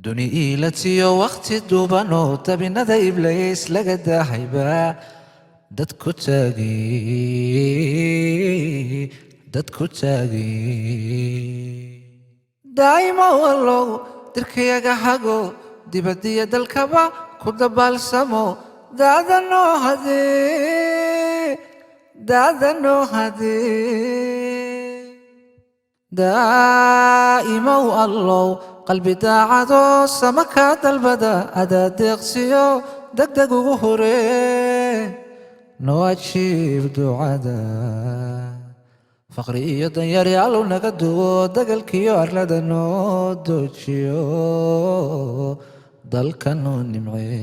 duni iilatiyo wakhti duubanoo tabinada iblays laga daahayba dadku taagi daa'ima wallow dirkayaga hago dibadiya dalkaba ku dabaalsamo daadanoo hadee daa'imow allow qalbi daacadoo sama kaa dalbada adaa deeqsiyo degdeg ugu horee noo ajiib ducada faqri iyo danyari allow naga duwo dagalkiyo arlada noo doojiyo dalka noo nimcee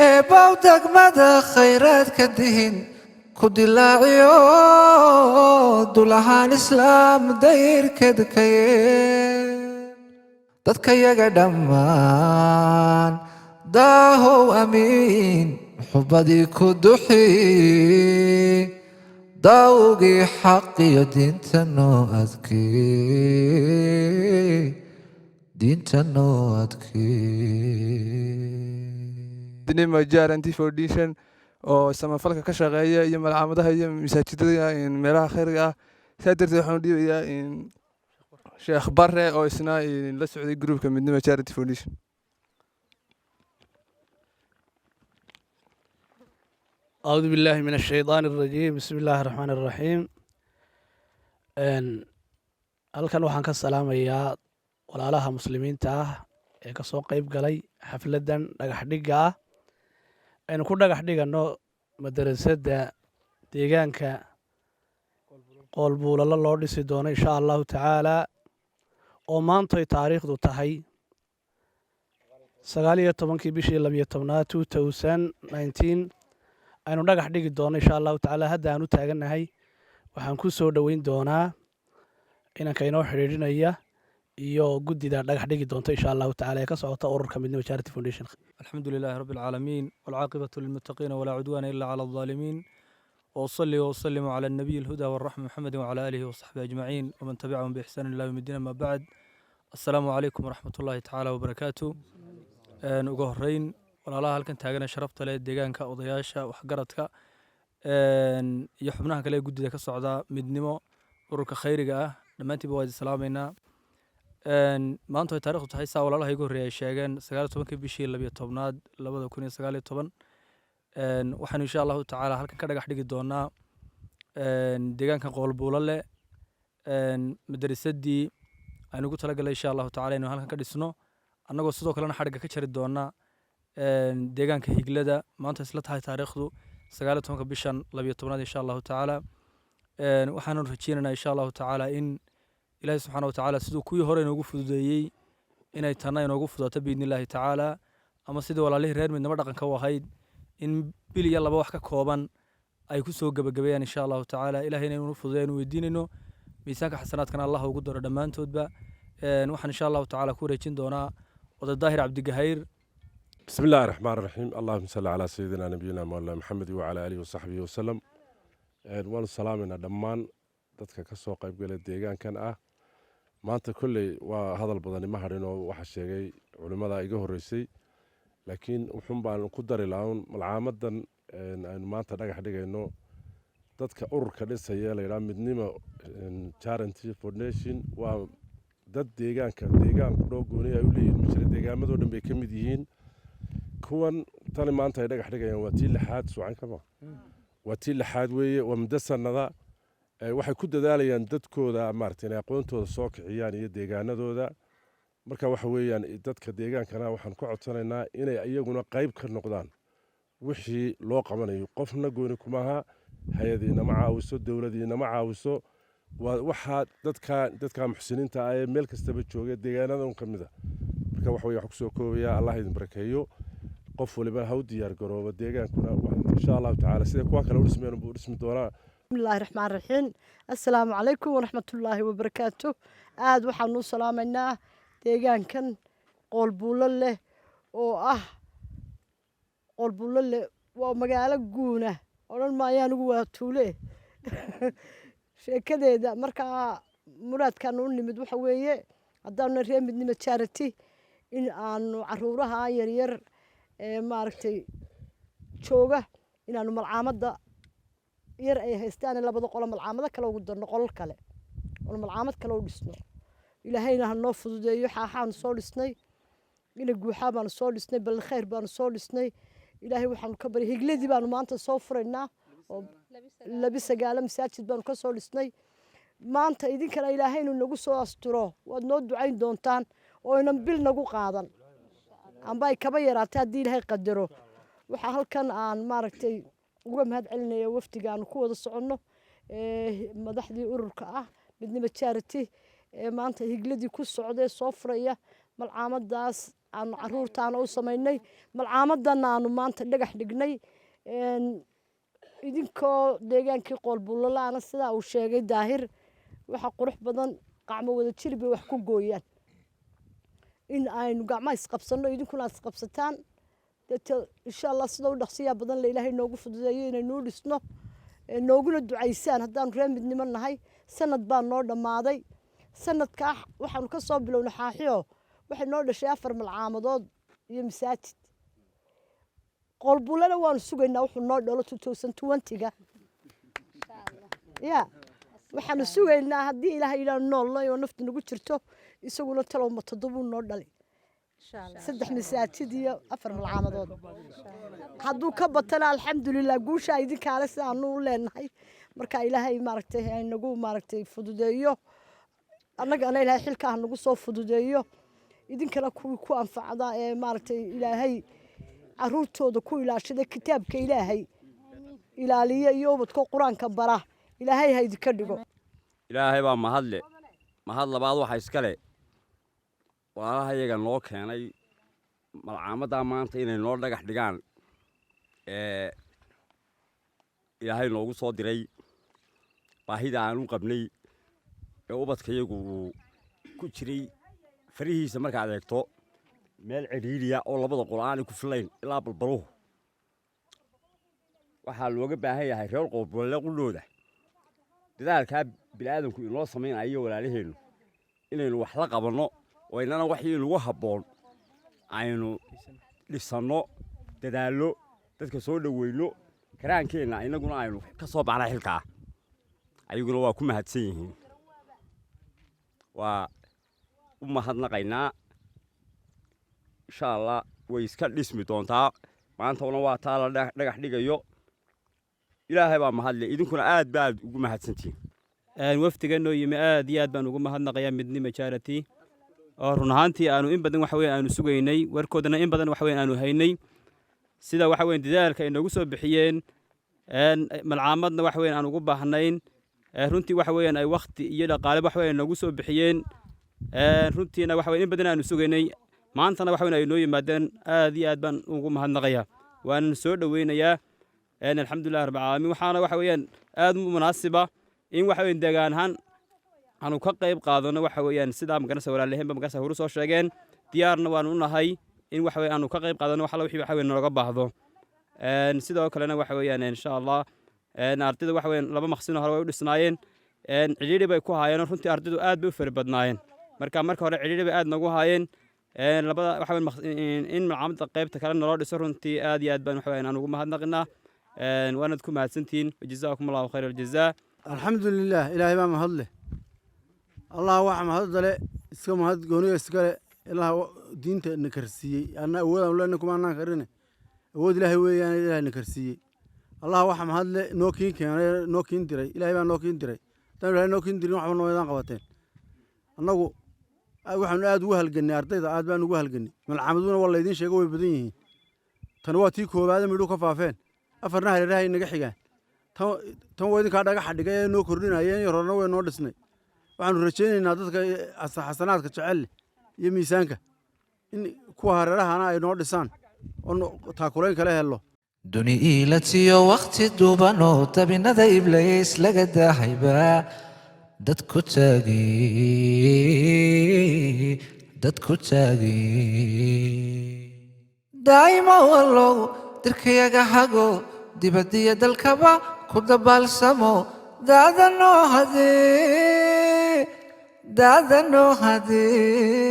eebbow degmada khayraadka dihin ku dilaaciyo dulahaan islaam dayrkadkaye dadkayaga dhammaan daahow amiin xubadii ku duxi daawgii xaqiyo diinta noo adkee dinema guarantee foundation oo samafalka ka shaqeeya iyo malcamadaha iyo masaajidada meelaha khayrga ah saa darteed waxaan u dhiibayaa sheekh bare oo isna la socday groupka midnimo charity foundation. أعوذ بالله من الشيطان الرجيم بسم الله الرحمن الرحيم halkan waxaan ka salaamayaa walaalaha muslimiinta ah ee ka soo qayb galay xafladan dhagax dhigga ah aynu ku dhagax dhigano madarasada deegaanka qoolbuulalo loo dhisi doono insha allahu tacaala oo maantay taariikhdu tahay 19 bishii 12 aynu dhagax dhigi doono insha allahu tacaala hadda aan u taagannahay waxaan ku soo dhoweyn doonaa inanka inoo xidhiidhinaya iyo guddida dhagax dhigi doonto insha allahu tacaala ee ka socota ururka midnimo charity foundation. الحمد لله رب العالمين والعاقبة للمتقين ولا عدوان إلا على الظالمين وأصلي وأسلم على النبي الهدى والرحمة محمد وعلى آله وصحبه أجمعين ومن تبعهم بإحسان إلى يوم الدين. ما بعد السلام عليكم ورحمة الله تعالى وبركاته. نقهرين ولا هل كنت هاجنا شرفت لي ديجان كأضياشة وحجرتك يحبناها كلي جديدة كالصعداء مدنمو ورك خيرجة لما أنت بواجد سلامنا maanta way taariikhdu tahay saa walaalaha igu horreeyay sheegeen 19 bishii 12aad 2019 waxaan insha allahu tacaala halkan ka dhagax dhigi doonaa deegaanka qoolbuulale madarisadii aynu ugu talagalay insha allahu tacaala inuu halkan ka dhisno annagoo sidoo kalena xadhigga ka jari doonaa deegaanka higlada maanta isla tahay taariikhdu 19 bishan 12aad insha allahu tacaala waxaanu rajeynaynaa insha allahu tacaala in ilaahay subxaana watacaala siduu kuwii hore inoogu fududeeyey inay tanna inoogu fudato biidni illaahi tacaala ama sidii walaalihii reer midnimo dhaqanka u ahayd in bil iyo laba wax ka kooban ay ku soo gebagabeeyaan insha allahu tacaala ilahayna inuu fududeeyo inuu weydiinayno miisaanka xasanaadkana allah ugu daro dhammaantoodba waxaan insha allahu tacaala ku wareejin doonaa oday daahir cabdigahayr. بسم الله الرحمن الرحيم اللهم صل على سيدنا نبينا مولانا محمد وعلى آله وصحبه وسلم waanu salaamayna dhammaan dadka ka soo qayb galay deegaankan ah maanta kolley waa hadal badani ma hadhin oo waxa sheegay culimmada iga horreysay laakiin wuxuun baan ku dari lahayn malcaamadan aynu maanta dhagax dhigayno dadka ururka dhisaya la yidhaha midnimo charity foundation waa dad deegaan kudhoo gooni ay u leeyihin mashari deegaamadoo dhan bay ka mid yihiin kuwan tani maanta ay dhagax dhigayaan waa tii lixaad suucan kama waa tii lixaad weeye waa muddo sannada waxay ku dadaalayaan dadkooda maaragtay inay aqoontooda soo kiciyaan iyo deegaanadooda marka waxa weeyaan dadka deegaankana waxaan ku codsanaynaa inay iyaguna qayb ka noqdaan wixii loo qabanayo qofna gooni kumaha hay-adiinama caawiso dowladiinama caawiso waa waxaa dadka muxsiniinta ah ee meel kastaba jooga deegaanadan ka mid a marka waxa weeye wax kusoo koobaya allah idin barakeeyo qof waliba ha u diyaar garoobo deegaankuna insha allahu tacaala sida kuwa kale u dhismeen buu dhismi doonaa. بسم الله الرحمن الرحيم السلام عليكم ورحمة الله وبركاته aad waxaan u salaamaynaa deegaankan qoolbuulale oo ah qoolbuulale waa magaalo guuna odhan maayaan ugu waa tuule sheekadeeda markaa muraadkan u nimid waxa weeye haddaanu reer midnimo charity in aanu caruuraha yaryar ee maaragtay jooga inaanu malcaamadda yar ay haystaan labada qolo malcaamado kale ugu darno qolal kale oo malcaamad kale u dhisno ilaahayna ha noo fududeeyo xaaxaanu soo dhisnay ina guuxaa baanu soo dhisnay bal khayr baanu soo dhisnay ilaahay waxaanu ka bari higladii baanu maanta soo furaynaa oo labi sagaalo masaajid baanu ka soo dhisnay maanta idinkana ilaahaynu nagu soo asturo waad noo ducayn doontaan oo inan bil nagu qaadan amba ay kaba yaraatay haddii ilaahay qadaro waxaa halkan aan maaragtay uga mahad celinaya wafdiga aanu ku wada soconno madaxdii ururka ah midnimo charity ee maanta higladii ku socday soo furaya malcaamadaas aanu caruurtaana u samaynay malcaamadana aanu maanta dhagax dhignay idinkoo deegaankii qoolbuulalaana sidaa uu sheegay daahir waxa qurux badan gacmo wada jir bay wax ku gooyaan in aynu gacmaha isqabsanno idinkuna aad isqabsataan deeta insha allah sida u dhaqsiyaa badan la ilaahay noogu fududeeyo inaynuu dhisno nooguna ducaysaan haddaanu reer midnimo nahay sanad baa noo dhammaaday sanadkaa waxaanu ka soo bilownay xaaxiyo waxay noo dhashay 4 malcaamadood iyo masaajid qoolbuulana waanu sugaynaa wuxuu noo dhalo 2020ga ya waxaanu sugaynaa haddii ilaahay ilaa noolnay oo nafta nagu jirto isaguna talowma 7 noo dhalay 3 masaajid iyo 4 malcaamadood hadduu ka batana alxamdulilah guusha idinkaale sidaanu u leenahay marka ilaahay maaragtay nagu maaragtay fududeeyo annagana ilaahay xilka ah nagu soo fududeeyo idinkana kuwii ku anfacda ee maaragtay ilaahay caruurtooda ku ilaashada kitaabka ilaahay ilaaliya iyo ubadka quraanka bara ilaahay ha idinka dhigo ilaahay baa mahadle mahad labaad waxa iskale walaalaha iyaga noo keenay malcaamadda maanta inay noo dhagax dhigaan ilaahay noogu soo diray baahida aan u qabnay ee ubadka iyagu ku jiray farihiisa markaad eegto meel ciriiriya oo labada qol aan ku filayn ilaa balbaluhu waxaa looga baahan yahay reer qoolbuule qudhooda dadaalkaa bini'aadanku inoo samaynayo walaalaheennu inaynu wax la qabanno oo inana waxii nagu habboon aynu dhisanno dadaallo dadka soo dhoweyno karaankeenna inaguna aynu ka soo baxnaa xilkaa ayaguna waa ku mahadsan yihiin waa u mahadnaqaynaa insha allah way iska dhismi doontaa maantana waa taa la dhagax dhigayo ilaahay baa mahadle idinkuna aad baad ugu mahadsantihiin wafdiga noo yimi aad iyo aad baan ugu mahadnaqayaa midnimo charity oo run ahaantii aanu in badan waxa weeye aanu sugaynay warkoodana in badan waxa weeye aanu haynay sida waxa weeye dadaalka ay noogu soo bixiyeen malcaamadna waxa weeye aan ugu baahnayn runtii waxa weeye ay waqti iyo dhaqaale waxa weeye noogu soo bixiyeen runtiina waxa weeye in badan aanu sugaynay maantana waxa weeye ay noo yimaadeen aad iyo aad baan ugu mahadnaqayaa waan soo dhaweynayaa alxamdulillahi rabbil caalamiin waxaana waxa weeyaan aad u munaasiba in waxa weeye deegaan ahaan aanu ka qayb qaadano waxa weeyaan sidaa magarasa walaalaheenba magarasa horu soo sheegeen diyaarna waanu u nahay in waxa weeye aanu ka qayb qaadano wax alla wixii waxa weeye nooga baahdo sidoo kalena waxa weeyaan insha allah ardayda waxa weeyaan 2 maqsino hore way u dhisnaayeen cidhiidhi bay ku haayeen runtii ardaydu aad bay u fara badnaayeen marka hore cidhiidhi bay aad nagu haayeen labada waxa weeyaan in malcaamadda qaybta kale naloo dhiso runtii aad iyo aad baan waxa weeyaan aan ugu mahadnaqinaa waanad ku mahadsantihiin jazaakum allahu khayra aljazaa alxamdulilah ilaahay baa mahadle allah waxa mahadale iska mahad gooniyo iskale ilaah diinta na karsiiyey anna awoodaan leenna kuma anaan karine awood ilaahay weeyaan ilaahay na karsiiyey allah waxa mahadle noo kiin keenay noo kiin diray ilaahay baa noo kiin diray tan ilaahay noo kiin dirin waxba nooydaan qabateen annagu waxaanu aad ugu halgannay ardayda aad baan ugu halgannay malcaamaduna waa laydiin sheego way badan yihiin tan waa tii koowaad midhu ka faafeen afarna hareerahay naga xigaan tan waa idinkaa dhagaxa dhigay ee noo kordhinayeen iyo horena way noo dhisnay waxaanu rajaynaynaa dadka xasanaadka jecel iyo miisaanka in kuwa hareerahana ay noo dhisaan oo taakulayn kala helo duni iilatiyo wakhti duubanoo dabinada iblays laga daahayba dadku taagi daa'ima wallow dirkayaga hago dibadiyo dalkaba ku dabaalsamo دادنو هدي